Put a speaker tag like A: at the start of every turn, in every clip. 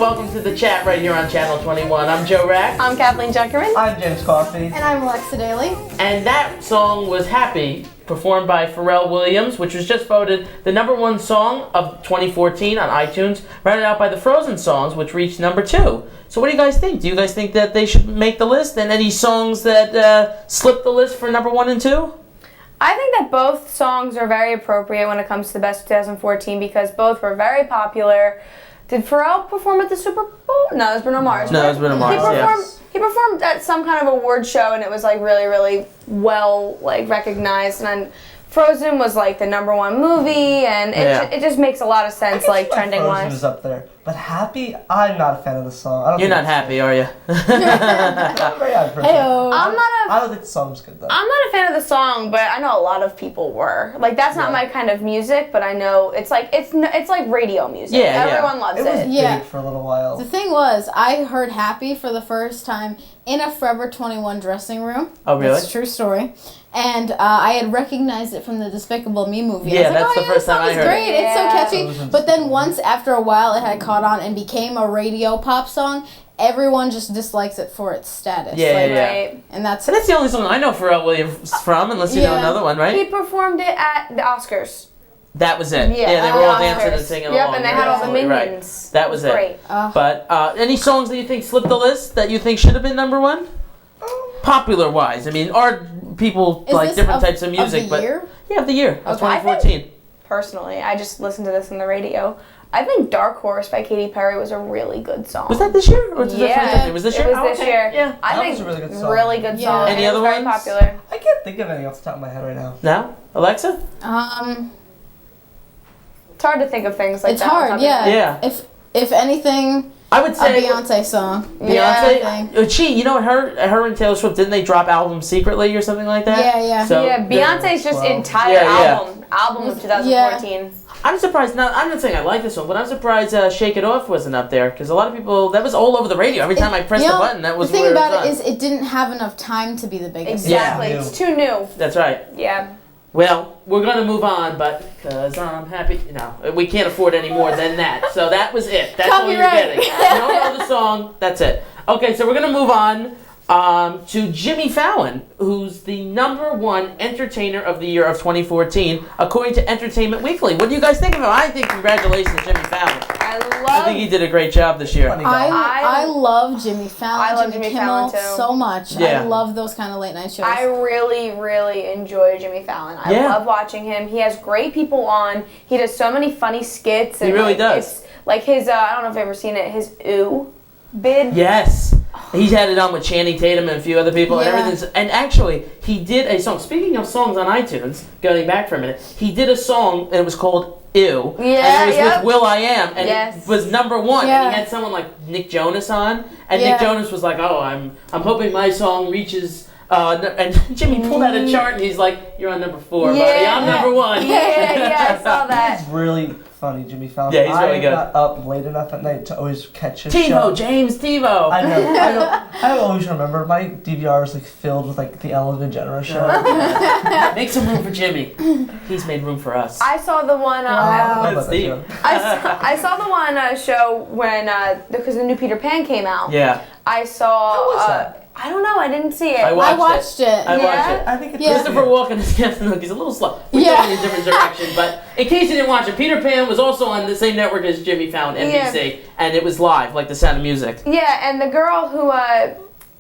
A: welcome to the chat right here on Channel 21. I'm Joe Rack.
B: I'm Kathleen Junkerman.
C: I'm James Coffey.
D: And I'm Alexa Daly.
A: And that song was Happy, performed by Pharrell Williams, which was just voted the #1 song of 2014 on iTunes, rounded out by the Frozen songs, which reached #2. So what do you guys think? Do you guys think that they should make the list? And any songs that slipped the list for #1 and 2?
B: I think that both songs are very appropriate when it comes to the best 2014 because both were very popular. Did Pharrell perform at the Super Bowl? No, it was Bruno Mars.
A: No, it was Bruno Mars,
B: He performed at some kind of award show and it was like really, really well recognized. And Frozen was like the #1 movie and it just makes a lot of sense trending
C: Frozen
B: wise.
C: was up there, but Happy, I'm not a fan of the song.
A: You're not happy, are you?
C: I'm a very happy person.
D: Heyo.
C: I don't think the song's good though.
B: I'm not a fan of the song, but I know a lot of people were. Like that's not my kind of music, but I know it's like radio music.
A: Yeah,
B: Everyone loves
C: It was
B: it.
D: Yeah.
C: big for a little while.
D: The thing was, I heard Happy for the first time in a Forever 21 dressing room.
A: Oh, really?
D: That's a true story. And I had recognized it from the Despicable Me movie.
A: Yeah,
D: I was like,
A: that's the first time I heard it.
D: great. It's so
B: Yeah.
D: catchy. But then once, after a while, it had caught on and became a radio pop song. Everyone just dislikes it for its status.
A: Yeah,
D: like,
A: yeah.
B: Right.
D: And that's
A: So that's the only song I know Pharrell Williams from, unless you know
D: Yeah.
A: another one,
B: He
A: right?
B: performed it at the Oscars.
A: That was it.
B: Yeah,
A: they were all
B: Oscars.
A: dancing and singing
B: Yep,
A: along.
B: and they
A: You're
B: had all the
A: absolutely right.
B: minions.
A: That was it.
B: Great.
A: But any songs that you think slipped the list that you think should have been #1? Popular wise, I mean, are people
D: Is
A: like
D: this
A: different
D: of-
A: types of music?
D: of the
A: but
D: year?
A: yeah, of the year of
D: Okay. I
A: 2014.
B: Personally, I just listened to this on the radio. I think Dark Horse by Katy Perry was a really good song.
A: Was that this year or was it
B: Yeah.
A: It was this year.
B: It was
A: Oh,
B: this
A: okay.
B: year.
A: Yeah.
B: I
C: That
B: think
C: was a really good song.
B: Really good
D: Yeah.
B: song.
A: Any
B: It
A: other
B: was very
A: ones?
B: popular.
C: I can't think of any off the top of my head right now.
A: No, Alexa.
B: It's hard to think of things like
D: it's
B: that.
D: hard, yeah.
A: Yeah.
D: If anything,
A: I would
D: a
A: say
D: Beyonce song.
A: Beyonce.
D: Yeah.
A: She, you know, her and Taylor Swift, didn't they drop albums secretly or something like that?
D: Yeah, yeah.
A: So
B: Yeah, Beyonce's just
C: Well,
B: entire
A: yeah.
B: album of 2014.
A: I'm surprised. I'm not saying I like this one, but I'm surprised "Shake It Off" wasn't up there because a lot of people that was all over the radio. Every time I pressed the button, that was
D: the thing
A: where
D: about
A: was
D: it
A: on.
D: is it didn't have enough time to be the biggest.
B: Exactly.
C: Yeah.
B: It's too new.
A: That's right.
B: Yeah.
A: Well, we're gonna move on, but because I'm happy, no, we can't afford any more than that. So that was it. That's all you're
D: Copyright.
A: getting. You don't know the song. That's it. Okay, so we're gonna move on to Jimmy Fallon, who's the #1 entertainer of the year of 2014, according to Entertainment Weekly. What do you guys think of him? I think congratulations, Jimmy Fallon. I think he did a great job this year.
C: Funny guy.
D: I love Jimmy Fallon.
B: I love
D: Jimmy
B: Jimmy
D: Kimmel
B: Fallon, too.
D: so much.
A: Yeah.
D: I love those kind of late night shows.
B: I really, really enjoy Jimmy Fallon. I
A: Yeah.
B: love watching him. He has great people on. He does so many funny skits. And
A: He really
B: like,
A: does.
B: It's like his, I don't know if you've ever seen it, his Ooh bid.
A: Yes. He's had it on with Channing Tatum and a few other people and
D: Yeah.
A: everything. And actually, he did a song. Speaking of songs on iTunes, going back for a minute, he did a song and it was called Ew.
B: Yeah,
A: and it was
B: yep.
A: with Will.i.am and
B: Yes.
A: it was #1.
D: Yeah.
A: And he had someone like Nick Jonas on. And
D: Yeah.
A: Nick Jonas was like, "Oh, I'm hoping my song reaches and Jimmy pulled out a chart and he's like, "You're on #4, buddy.
B: Yeah.
A: I'm #1."
B: Yeah, I saw that.
C: He's really funny, Jimmy Fallon.
A: Yeah, he's really
C: I'm
A: good.
C: not up late enough at night to always catch his
A: TiVo,
C: show.
A: James TiVo.
C: I know. I don't always remember. My DVR is like filled with like the Ellen DeGeneres show.
A: Make some room for Jimmy. He's made room for us.
B: I saw the one.
C: I don't know
A: That's
C: about that
A: deep.
C: show.
B: I saw the one show when because the new Peter Pan came out.
A: Yeah.
B: I saw.
C: How was that?
B: I don't know. I didn't see it.
A: I
D: I
A: watched
D: watched it.
A: I watched
B: Yeah.
A: it.
C: I think it's
D: Yeah.
A: Christopher Walken is Captain Hook. He's a little slow. We're
D: Yeah.
A: going in a different direction. But in case you didn't watch it, Peter Pan was also on the same network as Jimmy Fallon, NBC, and it was live, like The Sound of Music.
B: Yeah, and the girl who,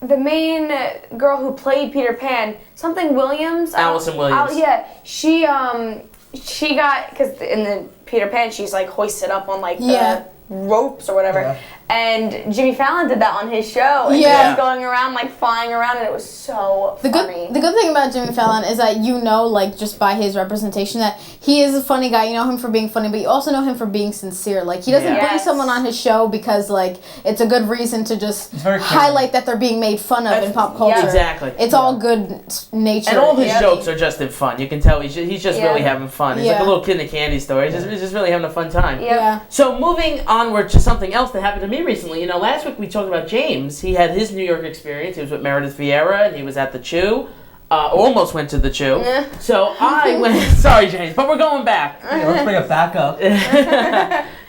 B: the main girl who played Peter Pan, something Williams.
A: Allison Williams.
B: Yeah, she got because in the Peter Pan she's like hoisted up on like the
D: Yeah.
B: ropes or whatever.
C: Yeah.
B: And Jimmy Fallon did that on his show. And
D: Yeah.
B: he was going around like flying around, and it was so
D: The
B: funny.
D: good thing about Jimmy Fallon is that you know, like, just by his representation, that he is a funny guy. You know him for being funny, but you also know him for being sincere. Like, he doesn't
B: Yes.
D: bring someone on his show because, like, it's a good reason to just
C: It's very
D: highlight that they're being made fun of in pop culture.
B: Yeah.
A: Exactly.
D: It's all good nature.
A: And all his
B: Yeah.
A: jokes are just in fun. You can tell he's just
B: Yeah.
A: really having fun. He's like
D: Yeah.
A: a little kid in a candy store. He's just really having a fun time.
B: Yep.
D: Yeah.
A: So moving onward to something else that happened to me recently. You know, last week we talked about James. He had his New York experience. He was with Meredith Vieira, and he was at the Chew. Almost went to the Chew.
B: Yeah.
A: So I went. Sorry, James, but we're going back.
C: Yeah, let's bring it back up.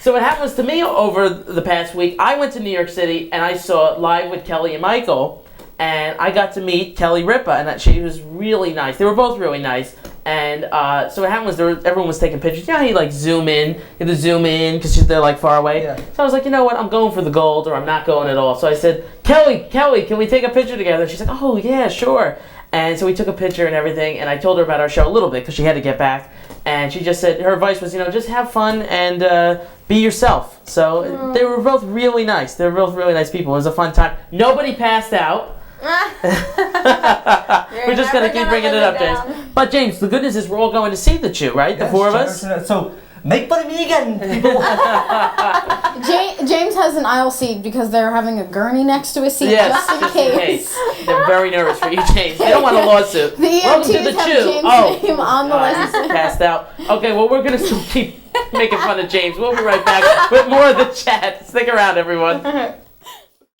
A: So what happened was to me over the past week, I went to New York City and I saw Live with Kelly and Michael, and I got to meet Kelly Ripa, and she was really nice. They were both really nice. And so what happened was everyone was taking pictures. You know how you like zoom in, you have to zoom in because they're like far away.
C: Yeah.
A: So I was like, you know what, I'm going for the gold, or I'm not going at all. So I said, Kelly, can we take a picture together? She's like, oh yeah, sure. And so we took a picture and everything, and I told her about our show a little bit because she had to get back. And she just said, her advice was, just have fun and be yourself. So they were both really nice. They were both really nice people. It was a fun time. Nobody passed out. We're just going to keep bringing it up, James. But James, the good news is we're all going to see the Chew, right? The
C: Yes,
A: four of us?
C: So, make fun of me again, people.
D: James has an aisle seat because they're having a gurney next to his seat just in case.
A: They're very nervous for you, James. They don't want a lawsuit.
D: The
A: Welcome to
D: EMTs
A: the
D: have
A: Chew.
D: James' name on the list.
A: Passed out. Okay, well, we're going to still keep making fun of James. We'll be right back with more of the chat. Stick around, everyone.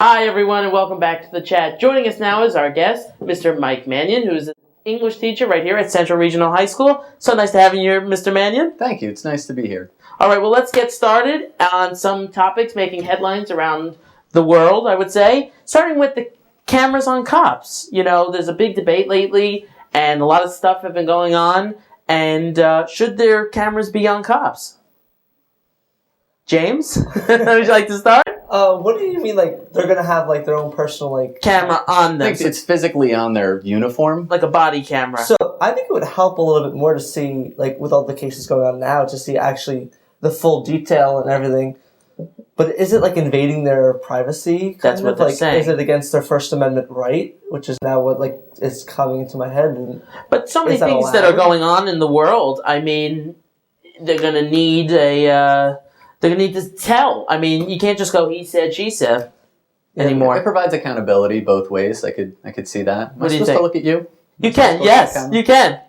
A: Hi, everyone, and welcome back to the chat. Joining us now is our guest, Mr. Mike Mannion, who's an English teacher right here at Central Regional High School. So nice to have you here, Mr. Mannion.
E: Thank you. It's nice to be here.
A: All right, well, let's get started on some topics making headlines around the world, I would say. Starting with the cameras on cops. There's a big debate lately, and a lot of stuff have been going on. And should there cameras be on cops? James, would you like to start?
C: What do you mean, like, they're gonna have, like, their own personal, like...
A: Camera on
E: I
A: them.
E: think it's physically on their uniform.
A: Like a body camera.
C: So, I think it would help a little bit more to see, like, with all the cases going on now, to see actually the full detail and everything. But is it, like, invading their privacy?
A: That's what they're saying.
C: Is it against their First Amendment right? Which is now what, like, is coming into my head. And
A: But so many
C: is that
A: things that are
C: allowed?
A: going on in the world, I mean, they're going to need they're going to need to tell. I mean, you can't just go, he said, she said, anymore.
E: It provides accountability both ways. I could see that. Am I
A: What do you
E: supposed to
A: think?
E: look at you?
A: You can, yes, you can.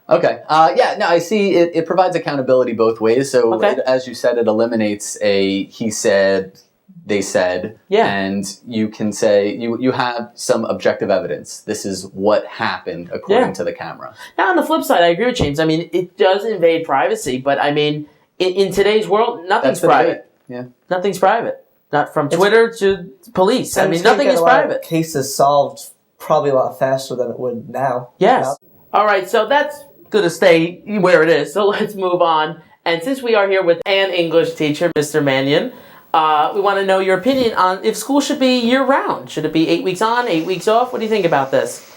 E: Okay. I see it provides accountability both ways. So,
A: Okay.
E: as you said, it eliminates a he said, they said.
A: Yeah.
E: And you can say, you have some objective evidence. This is what happened according to the camera.
A: Now, on the flip side, I agree with James. I mean, it does invade privacy, but I mean, in today's world, nothing's
E: That's the
A: private.
E: debate. Yeah.
A: Nothing's private. Not from Twitter to police. I
C: and
A: mean,
C: it's gonna
A: nothing
C: get
A: is
C: a lot of
A: private.
C: cases solved probably a lot faster than it would now.
A: Yes. All right, so that's going to stay where it is. So let's move on. And since we are here with an English teacher, Mr. Mannion, we want to know your opinion on if school should be year-round. Should it be 8 weeks on, 8 weeks off? What do you think about this?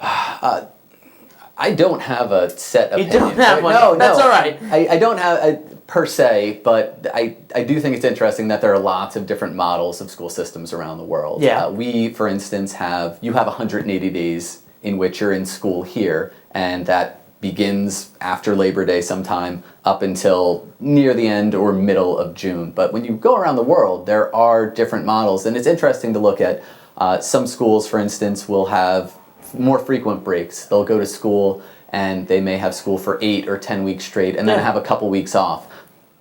E: I don't have a set
A: You
E: opinion.
A: don't have one.
E: No,
A: That's all right.
E: I don't have per se, but I do think it's interesting that there are lots of different models of school systems around the world.
A: Yeah.
E: We, for instance, have 180 days in which you're in school here, and that begins after Labor Day sometime up until near the end or middle of June. But when you go around the world, there are different models, and it's interesting to look at. Some schools, for instance, will have more frequent breaks. They'll go to school and they may have school for 8 or 10 weeks straight and then have a couple weeks off.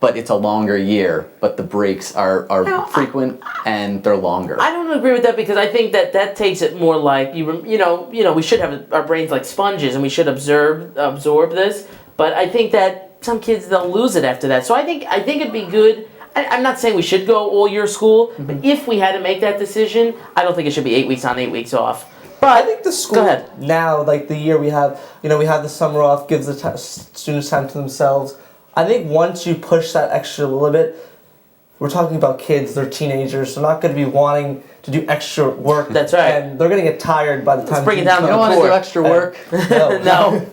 E: But it's a longer year, but the breaks are frequent and they're longer.
A: I don't agree with that because I think that takes it more like we should have our brains like sponges and we should absorb this. But I think that some kids they'll lose it after that. So I think it'd be good. I'm not saying we should go all year school, but if we had to make that decision, I don't think it should be 8 weeks on, 8 weeks off. But
C: I think the school
A: go ahead.
C: now, like the year we have the summer off, gives the students time to themselves. I think once you push that extra little bit, we're talking about kids, they're teenagers, they're not going to be wanting to do extra work.
A: That's right.
C: And they're going to get tired by the time.
A: bring it down to
E: You
A: the
E: don't want to do
A: core.
E: extra work.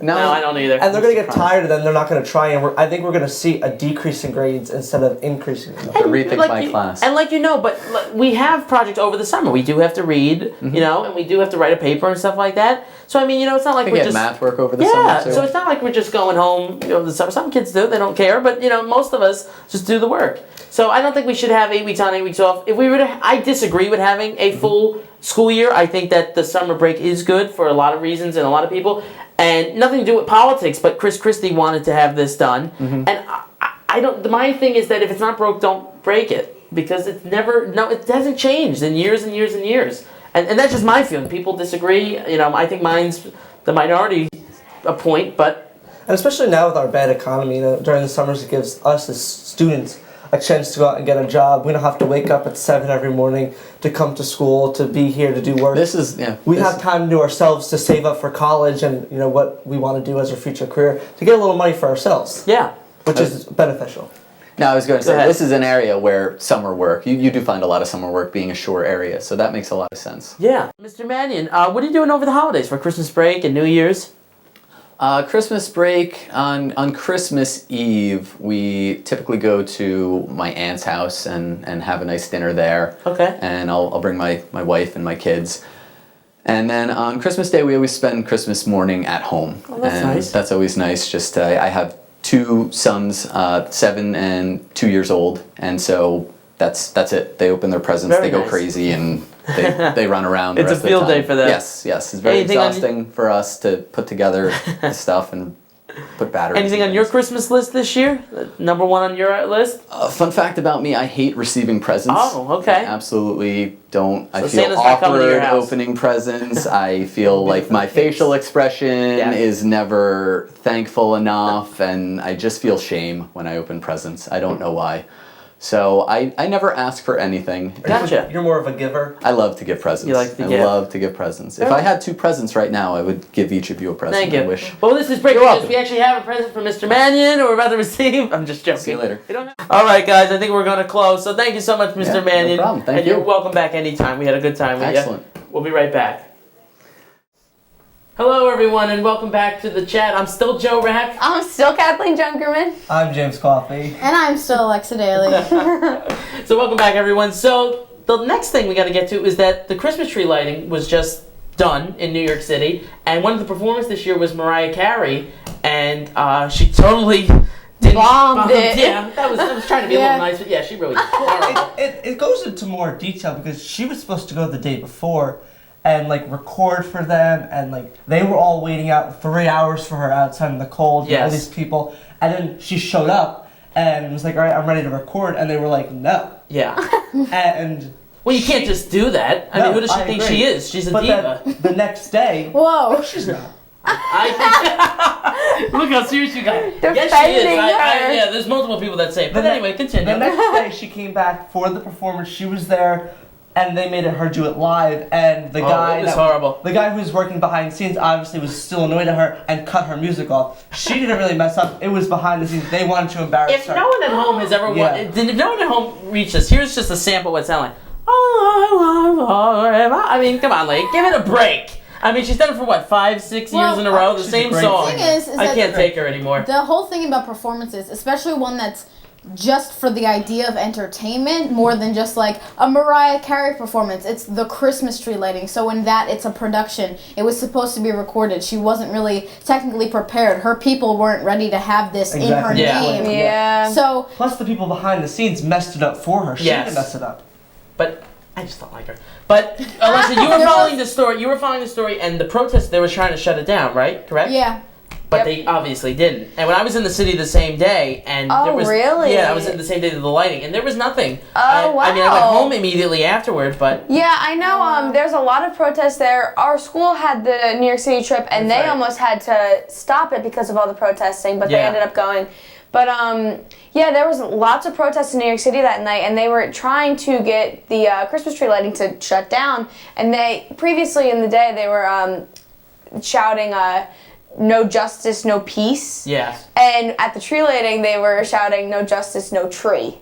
A: No, I don't either.
C: And they're going to get tired, and then they're not going to try. And I think we're going to see a decrease in grades instead of increasing in them.
E: To rethink my class.
A: And but we have projects over the summer. We do have to read, and we do have to write a paper and stuff like that. So I mean, it's not like
E: We
A: we're
E: get
A: just
E: math work over the
A: yeah.
E: summer too.
A: So it's not like we're just going home. The summer. Some kids do; they don't care. But most of us just do the work. So I don't think we should have 8 weeks on, 8 weeks off. If we were to, I disagree with having a full school year. I think that the summer break is good for a lot of reasons and a lot of people, and nothing to do with politics. But Chris Christie wanted to have this done, and I don't. My thing is that if it's not broke, don't break it because it hasn't changed in years and years and years. And that's just my feeling. People disagree. I think mine's the minority a point, but
C: And especially now with our bad economy, during the summers, it gives us as students a chance to go out and get a job. We don't have to wake up at 7 every morning to come to school, to be here, to do work. We have time to ourselves to save up for college and what we want to do as our future career, to get a little money for ourselves.
A: Yeah.
C: Which is beneficial.
E: Now, I was going to say,
A: ahead.
E: this is an area where summer work, you do find a lot of summer work being a shore area, so that makes a lot of sense.
A: Yeah. Mr. Mannion, what are you doing over the holidays for Christmas break and New Year's?
E: Christmas break, on Christmas Eve, we typically go to my aunt's house and have a nice dinner there.
A: Okay.
E: And I'll bring my wife and my kids. And then on Christmas Day, we always spend Christmas morning at home.
A: Oh, that's
E: and
A: nice.
E: That's always nice. Just I have 2 sons, 7 and 2 years old, and so that's it. They open their presents,
A: Very
E: they go
A: nice.
E: crazy, and they run around.
A: It's
E: the
A: a
E: rest of the
A: field
E: time.
A: day for them.
E: Yes. It's very
A: Anything on
E: exhausting for us to put together the stuff and put batteries.
A: Anything
E: in
A: on your
E: things.
A: Christmas list this year? Number one on your list?
E: Fun fact about me: I hate receiving presents.
A: Oh, okay.
E: I absolutely don't. I
A: So
E: feel
A: Santa's not coming to your
E: awkward
A: house.
E: opening presents. I feel like my facial expression
A: Yeah.
E: is never thankful enough, and I just feel shame when I open presents. I don't know why. So I never ask for anything.
A: Gotcha.
C: You're more of a giver.
E: I love to give presents.
A: You like to
E: I
A: give.
E: love to give presents. If I had 2 presents right now, I would give each of you a present.
A: Thank you.
E: I wish.
A: Well, this is breaking
E: You're
A: news.
E: welcome.
A: We actually have a present from Mr. Mannion who we're about to receive. I'm just joking.
E: See you later.
A: We don't have- All right, guys. I think we're going to close. So thank you so much, Mr.
E: Yeah, no
A: Mannion.
E: problem. Thank
A: and
E: you.
A: you're welcome back anytime. We had a good time with
E: Excellent.
A: you. We'll be right back. Hello, everyone, and welcome back to the chat. I'm still Joe Rack.
B: I'm still Kathleen Junkerman.
C: I'm James Coffey.
D: And I'm still Alexa Daly.
A: So welcome back, everyone. So the next thing we got to get to is that the Christmas tree lighting was just done in New York City, and one of the performers this year was Mariah Carey, and she totally didn't
B: Bombed it.
A: Yeah, I was trying to be a
D: Yeah.
A: little nice, but yeah, she really did horrible.
C: It goes into more detail because she was supposed to go the day before and record for them, and they were all waiting out 3 hours for her outside in the cold. All
A: Yes.
C: these people, and then she showed up and was like, "All right, I'm ready to record," and they were like, "No,"
A: Yeah.
C: and.
A: Well, you can't just do that. I mean, who does she think
C: agree.
A: she is? She's a
C: But
A: diva.
C: then the next day,
D: Whoa.
C: she's not.
A: I think. Look how serious you got. Yes, she is.
B: Defending her.
A: Yeah, there's multiple people that say it. But
C: The
A: anyway, continue.
C: The next day, she came back for the performance. She was there, and they made her do it live. And the guy,
A: it was horrible.
C: The guy who was working behind the scenes, obviously was still annoyed at her and cut her music off. She didn't really mess up. It was behind the scenes. They wanted to embarrass
A: If
C: her.
A: no one at home has ever
C: Yeah.
A: if no one at home reached us, here's just a sample of what it sounded like. I mean, come on, Lake, give it a break. I mean, she's done it for what, 5-6 years
D: Well,
A: in a row, the
C: she's a
A: same
C: great
A: song.
D: The thing is
A: I
D: that
A: can't take her anymore.
D: the whole thing about performances, especially one that's just for the idea of entertainment more than just like a Mariah Carey performance. It's the Christmas tree lighting. So in that, it's a production. It was supposed to be recorded. She wasn't really technically prepared. Her people weren't ready to have this in her
C: Exactly.
A: Yeah.
D: name.
B: Yeah.
D: So
C: Plus, the people behind the scenes messed it up for her. She
A: Yes.
C: didn't mess it up.
A: But I just don't like her. But Alexa, you were following the story. You were following the story, and the protest, they were trying to shut it down, right? Correct?
D: yeah.
A: But
B: Yep.
A: they obviously didn't. And when I was in the city the same day, and
B: Oh,
A: there was
B: really?
A: yeah, I was in the same day to the lighting, and there was nothing.
B: Oh,
A: I mean, I went
B: wow.
A: home immediately afterward, but
B: Yeah, I know. There's a lot of protests there. Our school had the New York City trip, and
A: That's
B: they
A: right.
B: almost had to stop it because of all the protesting. But they
A: Yeah.
B: ended up going. But yeah, there was lots of protests in New York City that night, and they were trying to get the Christmas tree lighting to shut down. And they previously in the day they were shouting, "No justice, no peace."
A: yeah.
B: And at the tree lighting, they were shouting, "No justice, no tree."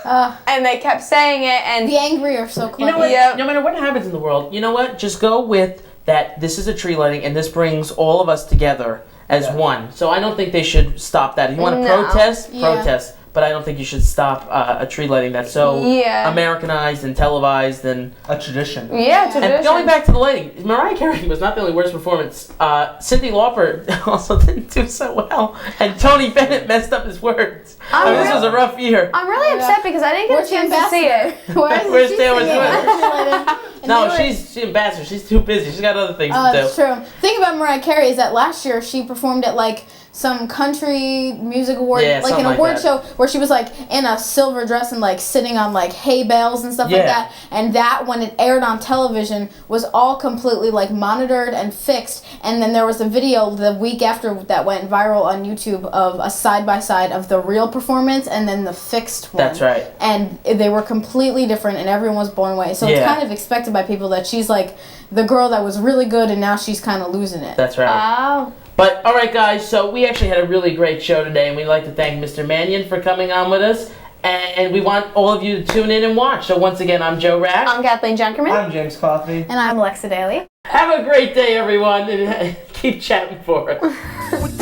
B: And they kept saying it, and
D: The angry are so clever.
A: You know what?
B: Yep.
A: No matter what happens in the world, you know what? Just go with that. This is a tree lighting, and this brings all of us together as
C: Yeah.
A: one. So I don't think they should stop that. If you want to
B: No.
A: protest,
D: Yeah.
A: protest. But I don't think you should stop a tree lighting that's so
B: Yeah.
A: Americanized and televised and.
C: A tradition.
B: yeah, tradition.
A: And going back to the lighting, Mariah Carey was not the only worst performance. Cyndi Lauper also didn't do so well, and Tony Bennett messed up his words. I mean, this was a rough year.
B: I'm really upset because I didn't get
D: Where's
B: a
D: the
B: chance to see it.
D: Where's
A: Where's
D: she
A: Taylor
D: singing?
A: Swift?
D: And
A: No,
D: they were-
A: she's ambassador. She's too busy. She's got other things
D: Oh,
A: to do.
D: that's true. The thing about Mariah Carey is that last year she performed at like some country music award,
A: Yeah,
D: like an
A: something like
D: award
A: that.
D: show where she was like in a silver dress and like sitting on like hay bales and stuff like
A: Yeah.
D: that. And that, when it aired on television, was all completely like monitored and fixed. And then there was a video the week after that went viral on YouTube of a side by side of the real performance and then the fixed one.
A: That's right.
D: And they were completely different, and everyone was blown away. So it's
A: Yeah.
D: kind of expected by people that she's like the girl that was really good, and now she's kind of losing it.
A: That's right.
B: Oh.
A: But all right, guys. So we actually had a really great show today, and we'd like to thank Mr. Mannion for coming on with us. And we want all of you to tune in and watch. So once again, I'm Joe Rack.
B: I'm Kathleen Junkerman.
C: I'm James Coffey.
D: And I'm Alexa Daly.
A: Have a great day, everyone, and keep chatting for us.